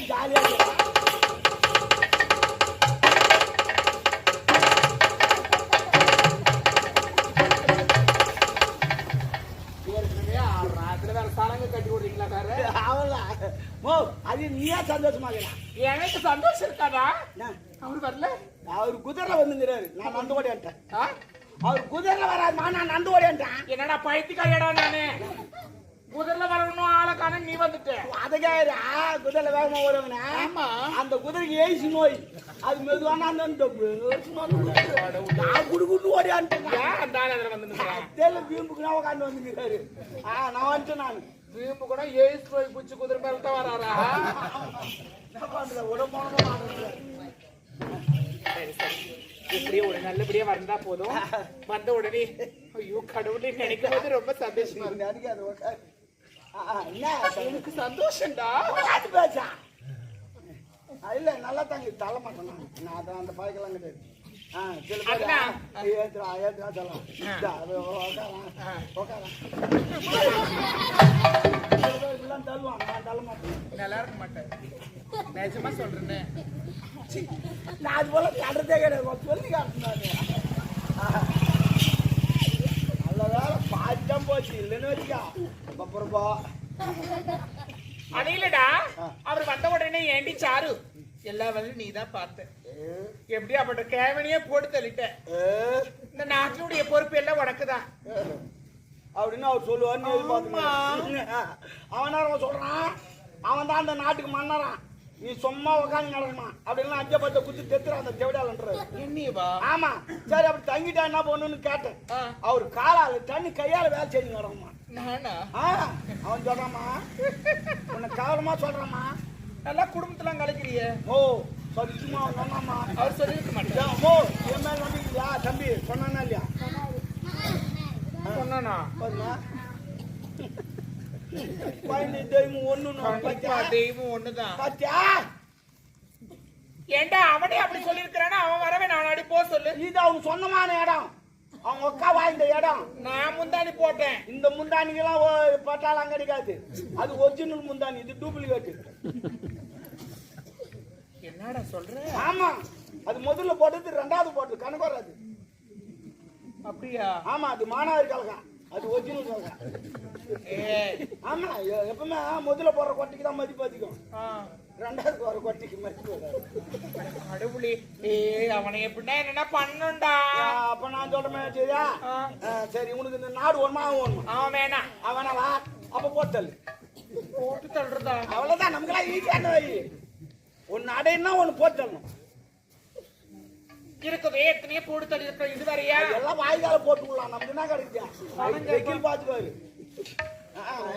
ஜாலியா அது நீயா சந்தோஷமா எனக்கு சந்தோஷம் இருக்காதா? அவரு வரல, அவரு குதிரை வந்துங்கிறாரு. நான் நண்டு ஓடியான்ட்டேன். அவர் குதிரை வராதுமா, நான் நண்டு ஓடியான்ட்டேன். என்னடா பைத்தியக்காரடா நானு. குதிரைல வரணும் ஆளை காண நீ வந்துட்ட. அதுக்கே குதிரைல வேகமா வருவாங்க. ஆமா, அந்த குதிரைக்கு ஏசி நோய். அது மெதுவான அந்த குடுக்குன்னு ஓடியான்ட்டேன். அந்த ஆள் அதில் வந்து வீம்புக்குனா உட்காந்து வந்துக்கிறாரு. நான் வந்துட்டேன். நான் வீம்பு கூட ஏசி நோய் பிடிச்சி குதிரை மேல தான் வராரா? சரி சரி, இப்படியே ஒரு நல்லபடியா வந்தா போதும். வந்த உடனே ஐயோ கடவுளே நினைக்கும் போது ரொம்ப சந்தோஷமா இருக்கு. எனக்கு சந்தோஷம்டா. பேசா இல்ல நல்லா தாங்க தள்ள மாட்டேன். நான் அந்த பாய்க்கெல்லாம் கிடையாது. நல்லா இருக்க மாட்டேன், நிஜமா சொல்றேன். நான் அது போல கட்டுறதே கிடையாது, சொல்லி காட்டுனாரு. நல்ல வேலை பாய்ச்சாம போச்சு, இல்லைன்னு வச்சுக்கா அப்புறப்பா. அடையிலடா அவர் வந்த உடனே ஏண்டி சாரு எல்லா வேலையும் நீ தான் பார்த்த. எப்படி அப்பட்ட கேவனியே போட்டு தள்ளிட்ட. இந்த நாட்டினுடைய பொறுப்பு எல்லாம் உனக்குதான் அப்படின்னு அவர் சொல்லுவார். அவன் சொல்றான், அவன் தான் அந்த நாட்டுக்கு மன்னரான். நீ சும்மா உட்காந்து நடக்குமா அப்படின்னு அஞ்ச பத்த குத்தி தெத்துறான் அந்த செவிடாலன்றாரு. ஆமா சரி, அப்படி தங்கிட்டா என்ன பண்ணுன்னு கேட்டேன். அவர் காலால தண்ணி கையால வேலை செஞ்சு நடக்குமா. அவன் சொல்றாமா, உன்னை கவலமா சொல்றாமா, நல்லா குடும்பத்துல கலைக்கிறிய. ஓ சத்தியமா சொன்னாமா? அவர் சொல்லிருக்க மாட்டேன். ஓ என் மேல நம்பிக்கையா தம்பி? சொன்னானா இல்லையா? சொன்னானா? தெய்வம் ஒண்ணுதான். ஏண்டா அவனே அப்படி சொல்லிருக்கிறானா? அவன் வரவே நான் அடி போ சொல்லு. இது அவன் சொந்தமான இடம், அவங்க அக்கா வாழ்ந்த இடம். நான் முந்தாணி போட்டேன். இந்த முந்தானிக்கெல்லாம் பட்டாலாம் கிடைக்காது. அது ஒரிஜினல் முந்தானி, இது டூப்ளிகேட். என்னடா சொல்ற? ஆமா, அது முதல்ல போட்டது ரெண்டாவது போட்டது கணக்கு வராது. அப்படியா? ஆமா, அது மாணவர் கலகா, அது ஒரிஜினல் கலகா. ஆமா, எப்பவுமே முதல்ல போடுற கொட்டைக்கு தான் மதிப்பு அதிகம், ரெண்டாவது போற கொட்டைக்கு மதிப்பு கடவுளே. அவனை எப்படின்னா என்னன்னா பண்ணுண்டா. அப்ப நான் சொல்றேன் சரியா? சரி, உனக்கு இந்த நாடு ஒண்ணுமா ஒண்ணு அவன் வேணா, அவனவா அப்ப போட்டல் போட்டு தள்ளுறதா? அவ்வளவுதான், நமக்கெல்லாம் ஈஸியான வை. ஒன்னு அடையினா ஒண்ணு போட்டணும் இருக்குது. எத்தனையோ போட்டு தள்ளி இருக்க. இது வேறையா? எல்லாம் வாய்க்கால போட்டுக்கலாம். நமக்கு என்ன கிடைக்கும்? வெக்கில் பாத்துக்காரு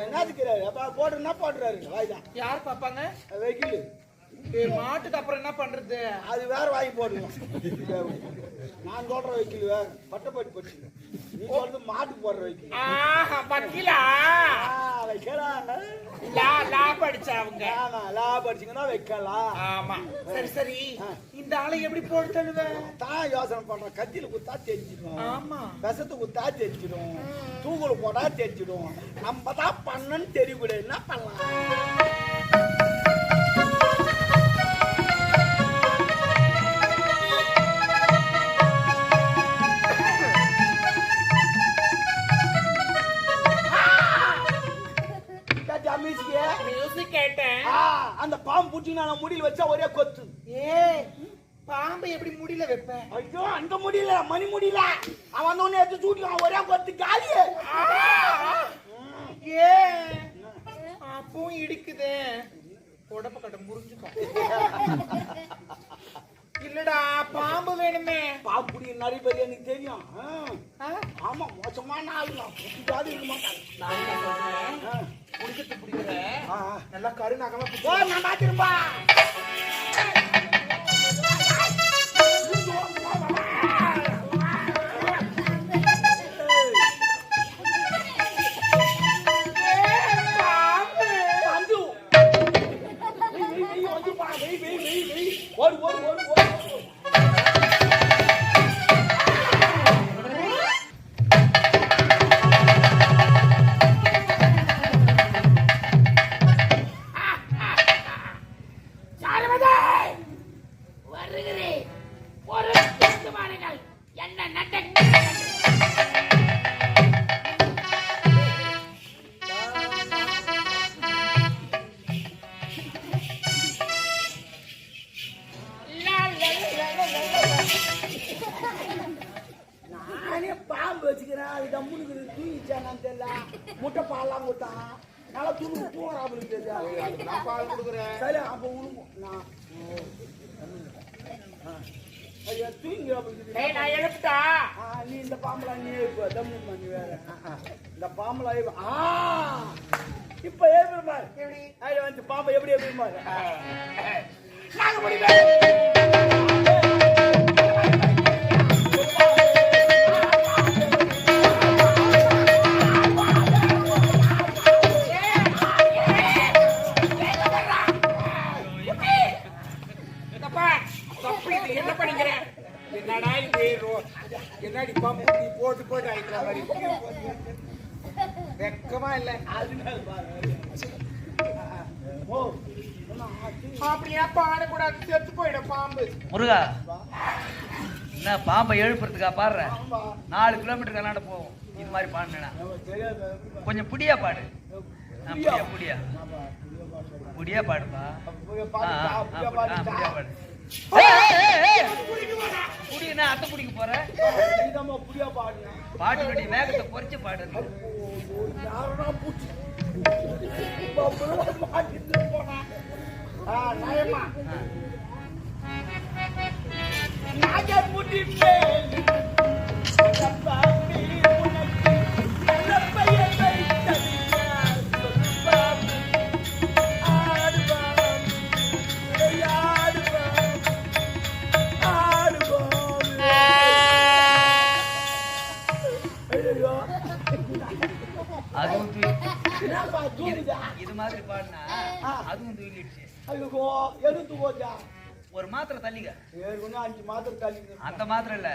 என்னதுக்கிறாரு. அப்ப போட்டுன்னா போட்டுறாரு வாய்தா. யார் பாப்பாங்க? வெக்கில். மாட்டுக்கு அப்புறம் என்ன பண்றது? அது வேற வாங்கி போடுவோம். நான் சொல்ற வைக்கல வேற பட்டப்பட்டு போச்சு. நீ சொல்றது மாட்டுக்கு போடுற வைக்கல. வைக்கலா வைக்கலா லா படிச்சவங்க. ஆமா, லா படிச்சீங்கன்னா வைக்கலாம். ஆமா சரி சரி. இந்த ஆளை எப்படி போட்டு தள்ளுவேன் தான் யோசனை பண்றேன். கத்தியில குத்தா தெரிஞ்சிடும். ஆமா, விஷத்து குத்தா தெரிஞ்சிடும். தூக்குல போட்டா தெரிஞ்சிடும். நம்ம தான் பண்ணன்னு தெரியக்கூடாது. என்ன பண்ணலாம்? அந்த பாம்பு பூச்சி நான் முடியல வச்சா ஒரே கொத்து. பாம்பை எப்படி முடியல வைப்பேன்? ஐயோ, அந்த முடியல, மணி முடியல. அவன் ஒண்ணு எடுத்து சூட்டிக்கலாம், ஒரே கொத்து காலி. அப்பவும் இடிக்குது. உடம்பு கட்ட முறிஞ்சுக்கும். இல்லடா, பாம்பு வேணுமே. பாம்பு புடி நிறைய பேர் எனக்கு தெரியும். ஆமா, மோசமான ஆளுலாம் இருக்க மாட்டாங்க. குடிக்கிறது பிடிக்கிறேன். நல்லா கருநாகமா நான் மாத்திருப்பா. ஓடு ஓடு ஓடு ஓடு. வருகிறேன் ஒரு மாடுகள் என்ன நட்ட நானே பாம்பு வச்சுக்கிறேன் அது தம்முனுக்கு தூங்கிச்சானு தெரியல முட்டை பால்லாம் கொடுத்தான் நல்லா தூங்கு தூங்குறாப்புன்னு தெரியல நான் பால் கொடுக்குறேன் சரி அப்போ உழுவும் நான் ஐயா தூங்கிறாப்புன்னு நான் எழுப்பிட்டா நீ இந்த பாம்பலா நீ இப்போ தம்முமா நீ வேற இந்த பாம்பலா இப்ப எப்படி பாரு எப்படி வந்து பாம்பை எப்படி பாரு நாங்க முடிவேன் என்ன பண்ணிக்கிற என்னடா இது என்னடி பம்பு போட்டு போட்டு ஆயிக்கிற மாதிரி வெக்கமா இல்ல அப்படியா பாடக்கூடாது செத்து போயிடும் பாம்பு முருகா என்ன பாம்பை எழுப்புறதுக்கா பாடுற 4 கிலோமீட்டர் கலாண்ட போவோம் இது மாதிரி பாடுனா கொஞ்சம் புடியா பாடு புடியா புடியா பாடுப்பா புடியா பாடு புடினா அத்தை குடிக்க போற பாட்டு வேகத்தை குறைச்சு பாடு இது மாதிரி பாடினா அதுவும் தூக்கிடுச்சு ஒரு மாத்திரை தள்ளிக்க 5 மாத்திரை தள்ளி அந்த மாத்திரை இல்ல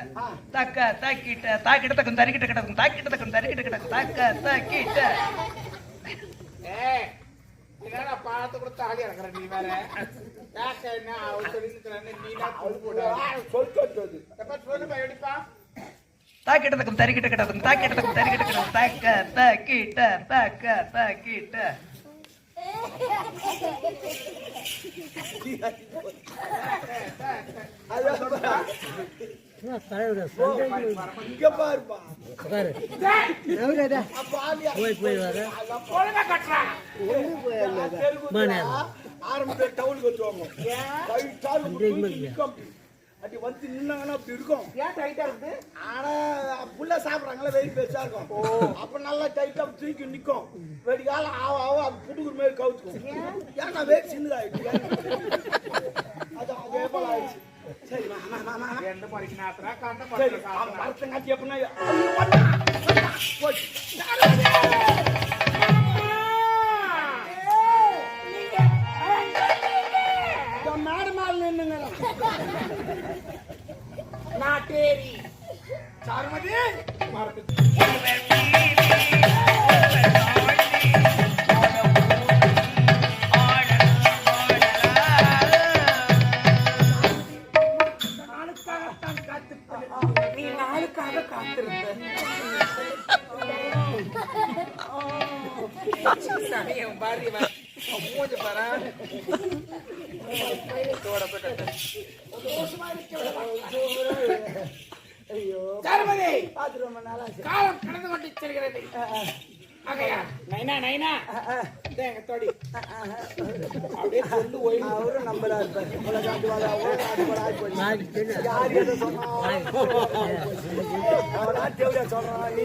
தக்க தாக்கிட்ட தாக்கிட்ட தக்கம் தரிக்கிட்ட கிடக்கும் தாக்கிட்ட தக்கம் தரிக்கிட்ட கிடக்கும் தக்க தாக்கிட்ட என்னடா பாத்து கூட தாலி இறக்குற நீ வேற என்ன அவர் சொல்லிட்டு நீனா சொல்றது சொல்லுப்பா எப்படிப்பா தாக்கிட்ட தக்கம் தரிக்கிட்ட கிடக்கும் தாக்கிட்ட தக்கம் தரிக்கிட்ட கிடக்கும் தக்க தாக்கிட்ட தக்க தாக்கிட்ட ஆரம்பத்தில் டவுலுக்கு வச்சுவாங்க அப்படி வந்து நின்னாங்கன்னா அப்படி இருக்கும் ஏன் டைட்டா இருக்குது ஆனா புள்ள சாப்பிட்றாங்களா வெயிட் பெருசா இருக்கும் அப்ப நல்லா டைட்டா தூக்கி நிக்கும் வெடிக்கால ஆவ அது புடுக்குற மாதிரி கவுத்துக்கும் ஏன்னா வெயிட் சின்னதாயிடுச்சு அது அதே போல ஆயிடுச்சு சரி எந்த பரிசுனாத்திரா கண்ட பரிசுங்காட்சி எப்படின்னா மேடு மேல நின்னுங்க நாட்டேரி சாருமதி நீ நாளுக்காக காத்திருந்த பாரு மூஞ்ச பாரு காலம் கடந்து கொண்டு செல்கிறது நைனா நைனா எங்க தோடி அப்படியே சொல்லு ஓய்வு அவரும் நம்மளா இருப்பாரு சொல்றான் நீ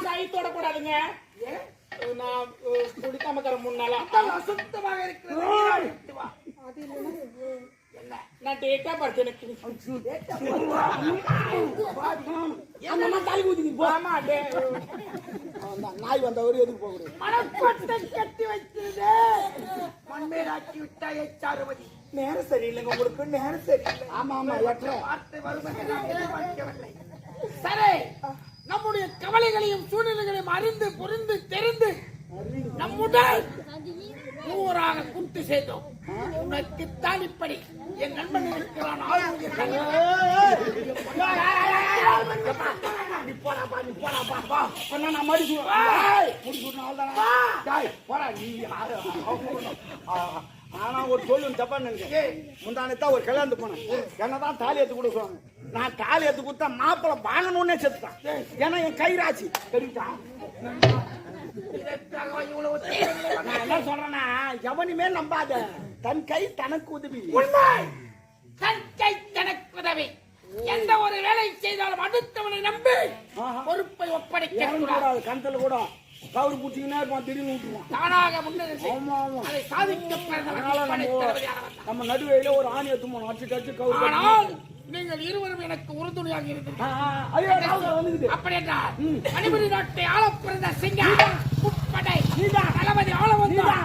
கை தொடக்கூடாதுங்க நான் குடிக்காம தர முன்னால சுத்தமாக இருக்கிறது நான் டேட்டா பர்த் எனக்கு அந்த மாதிரி தலை ஊத்தி போ. ஆமா நாய் வந்தவரு எதுக்கு போகக்கூடாது. மனக்கொட்டை கட்டி வைக்கிறது மண்மேடாக்கி விட்டா எச்சாருமதி. நேரம் சரியில்லைங்க உங்களுக்கு நேரம் சரியில்லை. ஆமா ஆமா எட்ட வார்த்தை வருவதில்லை. சரி நம்முடைய கவலைகளையும் சூழ்நிலைகளையும் அறிந்து புரிந்து தெரிந்து நம்முடன் ஊராக கூட்டு செய்தோம். உனக்குத்தான் இப்படி என் நண்பன் இருக்கிறான். ஆனா ஒரு சொல்லு தப்பா நினைக்க முந்தானத்தான் ஒரு கல்யாணத்து போனேன். என்னதான் தாலி எடுத்து கொடுக்குவாங்க. நான் தாலி எடுத்து கொடுத்தா மாப்பிள்ளை வாங்கணும்னே செத்துட்டான். ஏன்னா என் கை ராசி தெரிவிட்டான். நான் என்ன சொல்றேன்னா எவனுமே நம்பாத. தன் கை தனக்கு உதவி. தன் கை தனக்கு உதவி. எந்த ஒரு வேலை செய்தாலும் அடுத்தவனை நம்பி பொறுப்பை ஒப்படைக்க கூடாது. கணத்துல கூட கவுரு பூச்சிங்கன்னா இருப்பான். திடீர்னு விட்டுருவான். தானாக முன்னேறி ஆமா ஆமா அதை சாதிக்க நம்ம நடுவையில ஒரு ஆணி எடுத்து போனோம். அடிச்சு கடிச்சு கவுரு. ஆனால் நீங்கள் இருவரும் எனக்கு உறுதுணையாக இருக்கிறீர்கள். அப்படி என்றால் மணிபுரி நாட்டை ஆள பிறந்த சிங்கம் முப்படை தளபதி ஆள வந்தார்.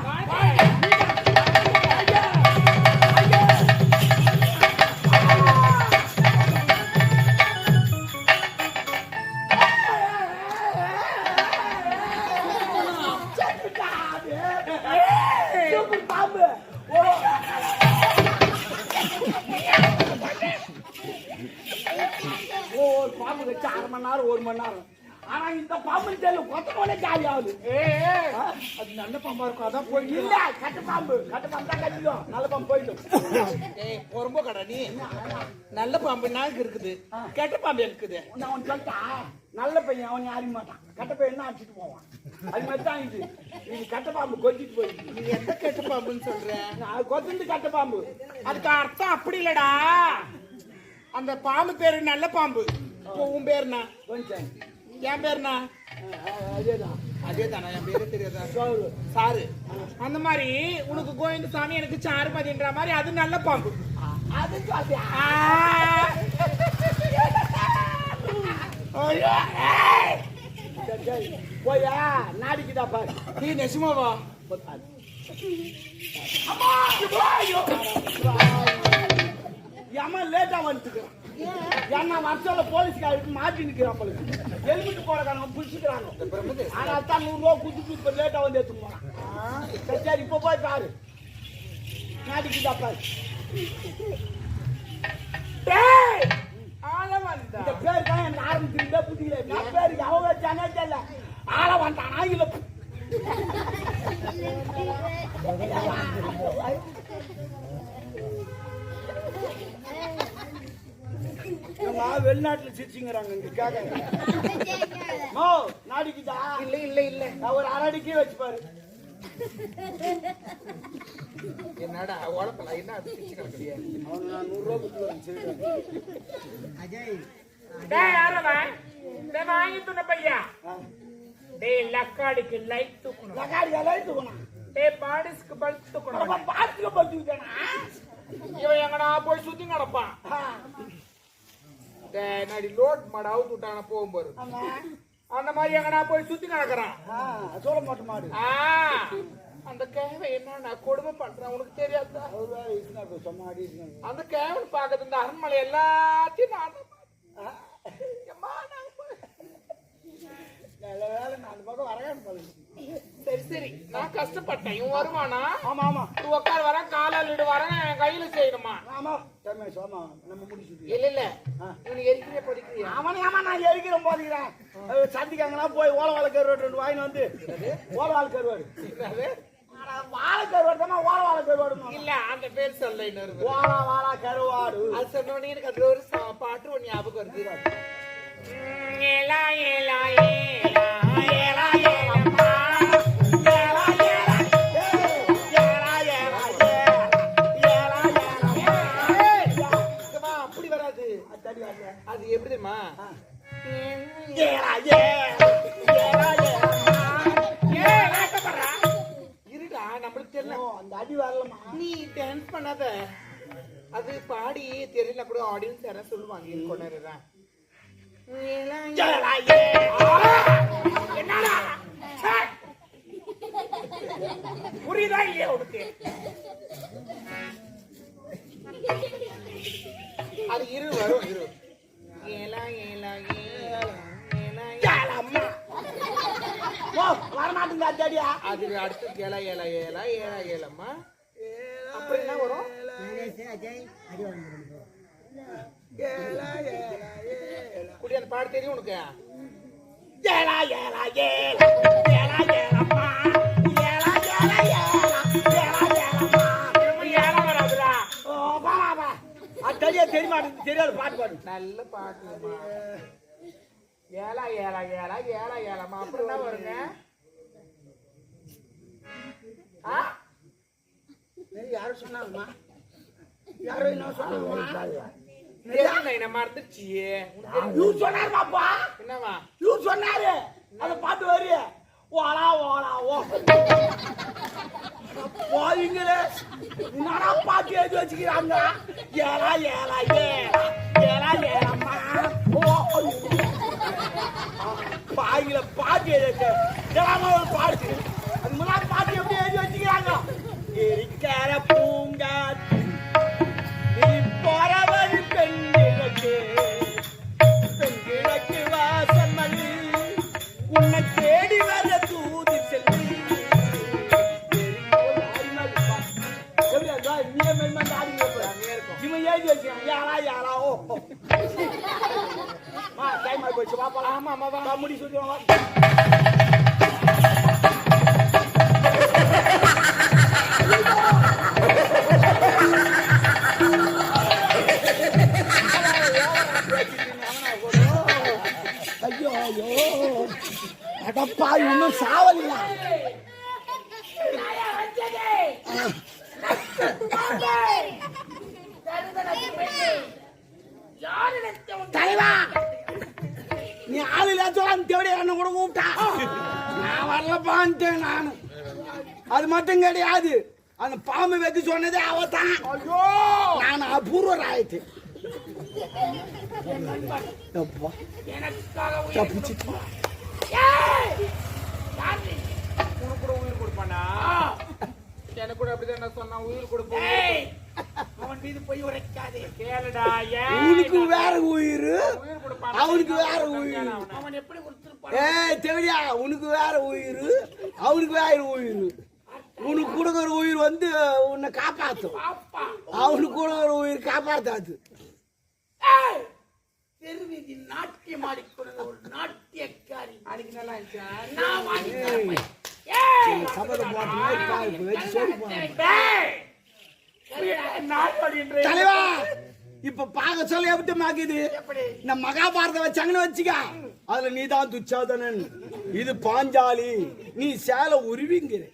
ஒரு பாம்பு வச்சு 1/2 மணி நேரம் 1 மணி நேரம். ஆனா இந்த பாம்பு தெரியல கொத்த போல ஜாலி ஆகுது. அது நல்ல பாம்பா இருக்கும். அதான் போய் இல்ல கட்டு பாம்பு தான் கட்டிடும். நல்ல பாம்பு போயிடும். ரொம்ப கடை நீ நல்ல பாம்பு நாக்கு இருக்குது, கெட்ட பாம்பு இருக்குது. நான் அவன் சொல்லிட்டா நல்ல பையன் அவன் அறிய மாட்டான். கட்ட பையன் தான் அடிச்சுட்டு போவான். அது மாதிரி தான் இது கட்ட பாம்பு கொத்திட்டு போயிடுச்சு. நீ எந்த கெட்ட பாம்புன்னு சொல்ற? அது கொத்துட்டு கட்ட பாம்பு. அதுக்கு அர்த்தம் அப்படி இல்லடா. அந்த பாம்பு பேரு நல்ல பாம்பு. உன் பேருனா? கொஞ்சம் என் பேருனா? அதேதானா? என் பேரு தெரியாதா? சாரு. அந்த மாதிரி உனக்கு கோவிந்தசாமி எனக்கு சாருமதின்ற மாதிரி அது நல்ல பாம்பு. அது போயா நாடிக்குதா பாரு. நீ நெசுமாவா? ஏமா லேட்டா வந்துட்டுக்கிறான். ஏன்னா வருஷம்ல போலீஸ்காருக்கு மாட்டி நிக்கிறான். ஹெல்மெட் போறக்காரங்க புடிச்சுக்கிறாங்க. ஆனால் தான் 100 ரூபா குடுத்துட்டு இப்ப லேட்டா வந்து எடுத்துட்டு போறான். சரி இப்ப போய் பாரு நாடிக்குதா பாரு. இந்த பேர் தான் எனக்கு ஆரம்பிச்சிருந்தே புரியல. நான் பேரு எவன் வச்சானே தெரியல. ஆள வந்தானா இல்ல வெளிநாட்டுல சிரிச்சுங்கிறாங்க. இங்க கேட்க நாடிக்குதா? இல்ல இல்ல இல்ல நான் ஒரு அரடிக்கே வச்சு பாரு. என்னடா உழப்பல என்ன அது பிச்சு கிடக்குறியா? அவனுக்கு நான் 100 ரூபா கொடுத்துருவேன். டேய் யாரவன்? டேய் வாங்கி துண்ண பையா. டேய் லக்காடிக்கு லைட் தூக்கணும். லக்காடிக்கு லைட் தூக்கணும். டேய் பாடிஸ்க்கு பல்ப் தூக்கணும். பாடிஸ்க்கு பல்ப் தூக்கிட்டானா? இவன் எங்கடா போய் சுத்தி நடப்பான். டேய் நாடி லோட் மாட அவுட் விட்டான போகும்போது அந்த மாதிரி எங்கடா போய் சுத்தி நடக்கிறான். சொல்ல மாட்டேன் மாடு. அந்த கேவன் என்ன கொடுமை பண்றான் உனக்கு தெரியாதா? அந்த கேவன் பாக்குறது இந்த அரண்மனை எல்லாத்தையும் நல்ல வேலை 4 பக்கம் வரகான்னு பாருங்க. சரி சரி நான் கஷ்டப்பட்டேன். இவன் வருவானா? ஆமா ஆமா. நீ உட்கார் வர காலால் இடு வர கையில செய்யணுமா? ஆமா ரமேஷ் ஆமா நம்ம முடிச்சு இல்ல இல்ல இவனுக்கு எரிக்கிற படிக்கிறியா? அவனே ஆமா நான் எரிக்கிறேன் போதிக்கிறேன். சந்திக்காங்கன்னா போய் ஓலவாழ கருவாடு 2 வாங்கி வந்து ஓலவாழ கருவாடு வாழை கருவாடு தான் ஓலவாழ கருவாடு இல்ல அந்த பேர் சொல்ல இன்னொரு ஓலவாழ கருவாடு அது சொன்னோடனே எனக்கு அது ஒரு பாட்டு ஒரு ஞாபகம் வருது. ஏலா ஏலா ஏலா ஏலா ஏலா அது எப்படி தெரியுமா? இருடா நம்மளுக்கு தெரியல. அந்த அடி வரலமா நீ டான்ஸ் பண்ணாத. அது பாடி தெரியல கூட ஆடியன்ஸ் யாராவது சொல்லுவாங்க என் கொண்டாடுறேன் என்னடா புரியுதா இல்லையா உனக்கு அது இரு வரும் இரு ஏலா ஏலா ஏலா அம்மா வரமாட்டேங்க அடியா அது அடுத்து ஏலா ஏலா ஏலா ஏலா ஏலம்மா அப்புறம் என்ன வரும் குடி அந்த பாடு தெரியும் உனக்கு ஏலா ஏலா ஏலா ஏலா ஏலம்மா ஏலா ஏலா ஏலா ஏலா ஏலம்மா ஏலா வராதுடா ஓ வா வா அடியா தெரிய மாட்டேங்குது தெரியாத பாட்டு பாடு நல்ல பாட்டுமா ஏலா ஏலா ஏலா ஏலா ஏலம்மா அப்புறம் என்ன வருங்க யாரும் சொன்னாங்கம்மா யாரும் என்ன சொன்னாங்க என்ன மறந்துச்சு இவர் சொன்னாருமாப்பா என்னவா இவர் சொன்னாரு அந்த பாட்டு வரி ஓலா ஓலா ஓ போவீங்களே என்னடா பாட்டு எழுதி வச்சுக்கிறாங்க ஏலா ஏலா ஏலா ஏலா ஏலம்மா ஓ பாயில பாட்டு எழுதி ஒரு பாட்டு அது முன்னாடி பாட்டு எப்படி எழுதி வச்சுக்கிறாங்க இருக்கிற பூங்காற்று நீ போறவன் பெண்களுக்கு பெண்களுக்கு வாசம் மல்லி உன்னை தேடி வர தூதி செல்லி இவன் எழுதி வச்சுக்கான் யாரா யாரா ஓ டைம் ஆகி போச்சு பாப்பா ஆமா ஆமா முடி சொல்லுவாங்க ஐயோ ஐயோ அடப்பா இன்னும் சாவலியா தலைவா நீ ஆளு இல்லாத தேவையா என்ன கூட கூப்பிட்டா நான் வரலப்பான்ட்டேன் நானு அது மட்டும் கிடையாது அந்த பாம்பு வைக்க சொன்னதே அவதான் ஐயோ நான் அபூர்வம் ஆயிட்டு உயிர் கொடுப்பானா எனக்கு கூட அப்படிதான் சொன்னா உயிர் கொடுப்பேன் அவன் மீது போய் உரைக்காதே கேளுடா உனக்கு வேற உயிர் உயிர் கொடுப்பான் அவனுக்கு வேற உயிர் அவன் எப்படி கொடுத்துருப்பான் ஏய் தெரியா உனக்கு வேற உயிர் அவனுக்கு வேற உயிர் உனக்கு கொடுக்குற உயிர் வந்து உன்னை காப்பாத்தும் அவனுக்கு கொடுக்குற உயிர் காப்பாத்தாது தெருவீதி நாட்டியம் ஆடிக்கொண்டு ஒரு நாட்டியக்காரி அன்னைக்கு நல்லா தலைவா இப்ப பாக்க சொல்ல எப்படி மாக்குது இந்த மகாபாரதம் வச்சாங்கன்னு வச்சுக்க அதுல நீதான் துச்சாதனன் இது பாஞ்சாலி நீ சேலை உருவிங்கிற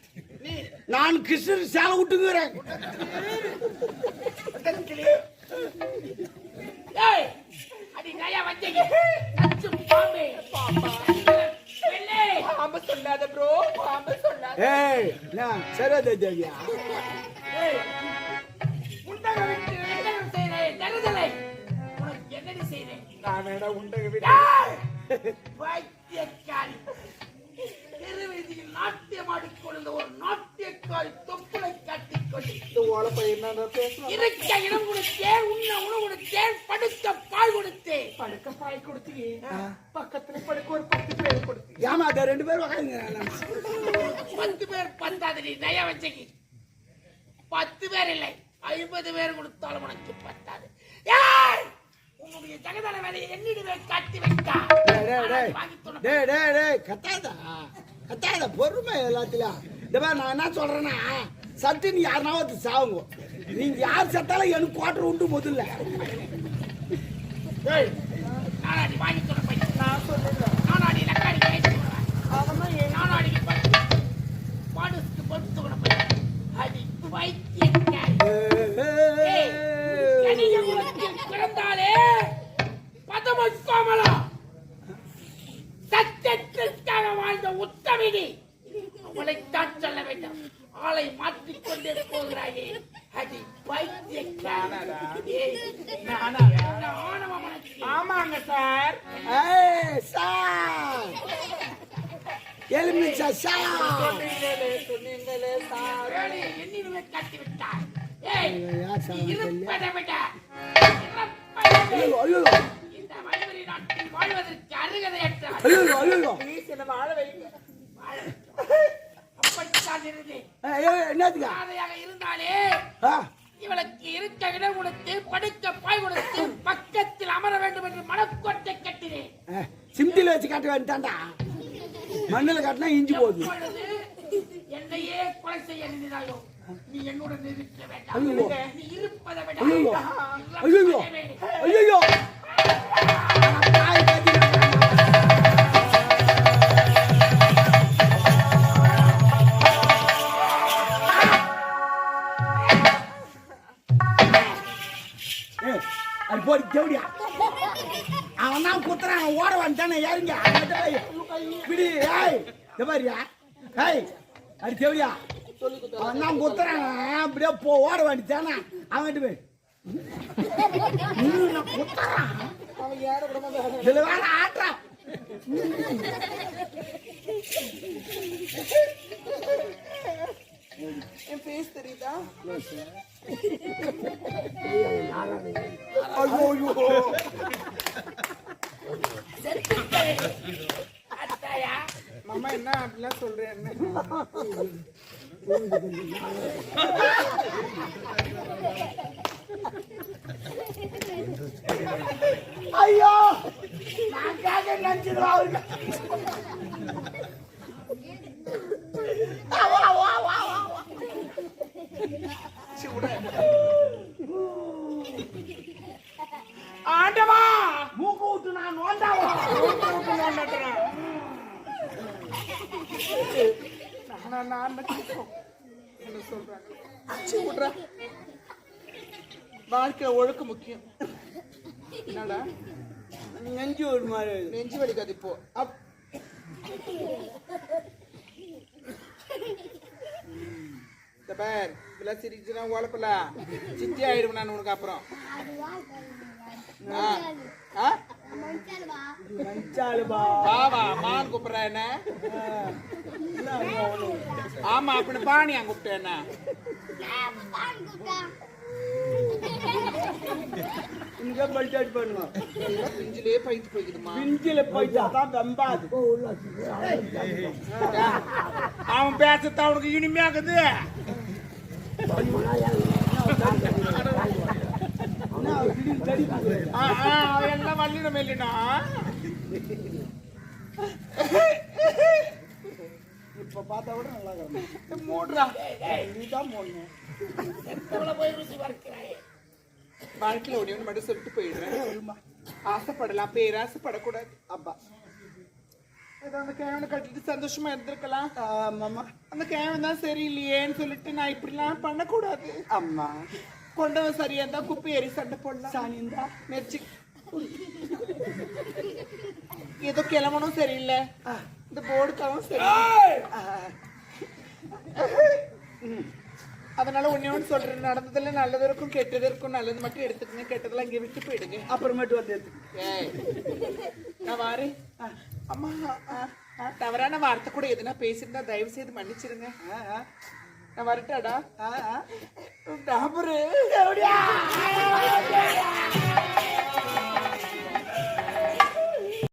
நான் கிருஷ்ணர் சேலை விட்டுங்கிறேன் சொல்லாத ப்ரோ பாம்பு சொல்லாத ஏய் நான் சரத தேவியா என்னடி செய்றேன் நான் வேணா உண்டக விட வைத்தியக்காரி தெருவீதியில் நாட்டியம் ஆடிக்கொண்ட ஒரு நாட்டியக்காரி தொப்புளை கட்டிக்கொண்டு இருக்க இடம் கொடுத்தேன் உண்ண உணவு கொடுத்தேன் படுக்க பால் கொடுத்தேன் படுக்க பால் கொடுத்தீங்க பக்கத்துல படுக்க ஒரு 10 பேர் கொடுத்தீங்க ஏமா அத 2 பேர் உட்காருங்க 10 பேர் பத்தாது நீ தயா வச்சீங்க 10 பேர் இல்லை 50 பேர் கொடுத்தாலும் உனக்கு பத்தாது உன்னுடைய ஜகதல வேலையை என்னிடவே காட்டி வைத்தா டேய் டேய் டேய் கத்தாத பொறுமை எல்லாத்திலும் நான் என்ன சொல்றேன்னா சத்து நீ யாருனாவது சாவுங்க நீங்க யார் செத்தாலும் எனக்கு குவார்டர் உண்டு முதல்ல நானாடி வாங்கி சொல்ல நான் சொல்லுங்க நானாடி லக்காடி நானாடி பாடுக்கு பொறுத்து கூட போய் அடி வைத்தியக்காரி பிறந்தாலே பதமோமலா சத்தியத்திற்காக வாழ்ந்த உத்தமினி அவளைத்தான் சொல்ல வேண்டும் ஆளை மாற்றிக்கொண்டே போகிறாயே அடி நானாடா? நானாடா? ஆமாங்க சார். ஏய் சார் எலுமிச்சா சார் சொன்னீங்களே சார். ஐயோ ஐயோ ஐயோ ஐயோ ப்ளீஸ் என்ன வாழ வைங்க. என்னதுக்கா இருந்தாலே ஆ இவளுக்கு இருக்க இடம் கொடுத்து படுக்க பாய் கொடுத்து பக்கத்தில் அமர வேண்டும் என்று மனக்கோட்டை கட்டினேன். சிம்டில வச்சு காட்ட வேண்டாம்டா மண்ணில காட்டினா இஞ்சி போகுது என்னையே கொலை செய்ய நினைத்தாயோ நீ என்னுடன் இருக்க ஐயோ. வேண்டாம். நீ இருப்பதை விட ஐயோ ஐயோ ஐயோ அது போடி தேவடியா அவன் தான் குத்துறான் ஓட வந்துட்டானே யாருங்க பிடி ஏய் தேவரியா ஏய் அது தேவடியா அவன் தான் குத்துறான் அப்படியே போ ஓட வந்துட்டானா அவன் போய் குத்துறான் இதுல வேற ஆட்டுறான் என் ஃபேஸ் தெரியுதா? மாமா என்ன அப்படிலாம் சொல்றேன்? ஐயோ நான் கேட்க நினைச்சிருவா அவருக்கு ஆண்டவா மூக்கு விட்டு நான் நோண்டாவா என்ன சொல்றாங்க? அச்சி விடுறா. வாழ்க்கை ஒழுக்க முக்கியம். என்னடா நெஞ்சு ஒரு மாதிரி நெஞ்சு வலிக்காது இப்போ. பார் இப்பெல்லாம் சிரிச்சுனா உழப்பல சித்தி ஆயிடுவேன் நான் உனக்கு அப்புறம். பாவா மான் கூப்பிடுற என்ன? ஆமா அப்படி பாணியா கூப்பிட்ட என்ன? இங்க பல்டாட் பண்ணுவோம் பிஞ்சிலே பைத்து போய்க்குதுமா. பிஞ்சில போயிட்டாதான் வெம்பாது அவன் பேசத்த அவனுக்கு இனிமையாக்குது. எல்லாம் வள்ளிடம் இல்லைனா இப்ப பார்த்தா கூட நல்லா இருக்கணும். மூடுறா நீதான் போடணும். வாழ்க்கையில ஒண்ணு ஒண்ணு மட்டும் சொல்லிட்டு போயிடுறேன். ஆசைப்படலாம், பேராசைப்படக்கூடாது. அப்பா ஏதோ அந்த கேவனை கட்டிட்டு சந்தோஷமா இருந்திருக்கலாம். மாமா அந்த கேவன் தான் சரியில்லையேன்னு சொல்லிட்டு நான் இப்படிலாம் பண்ணக்கூடாது. அம்மா கொண்டவன் சரியா இருந்தா குப்பை ஏறி சண்டை போடலாம். சாணிந்தா மெர்ச்சி ஏதோ கிளம்பணும் சரியில்லை, இந்த போர்டுக்காகவும் சரி. அதனால ஒன்னு சொல்றேன், நடந்ததுல நல்லது இருக்கும் கெட்டது இருக்கும். நல்லது மட்டும் எடுத்துக்கங்க, கெட்டதெல்லாம் இங்க விட்டு போயிடுங்க. அப்புறமேட்டு வந்து ஏய் நான் வாரேன். அம்மா தவறான வார்த்தை கூட எதுனா பேசிருந்தா தயவு செய்து மன்னிச்சிருங்க. நான் வரட்டாடா.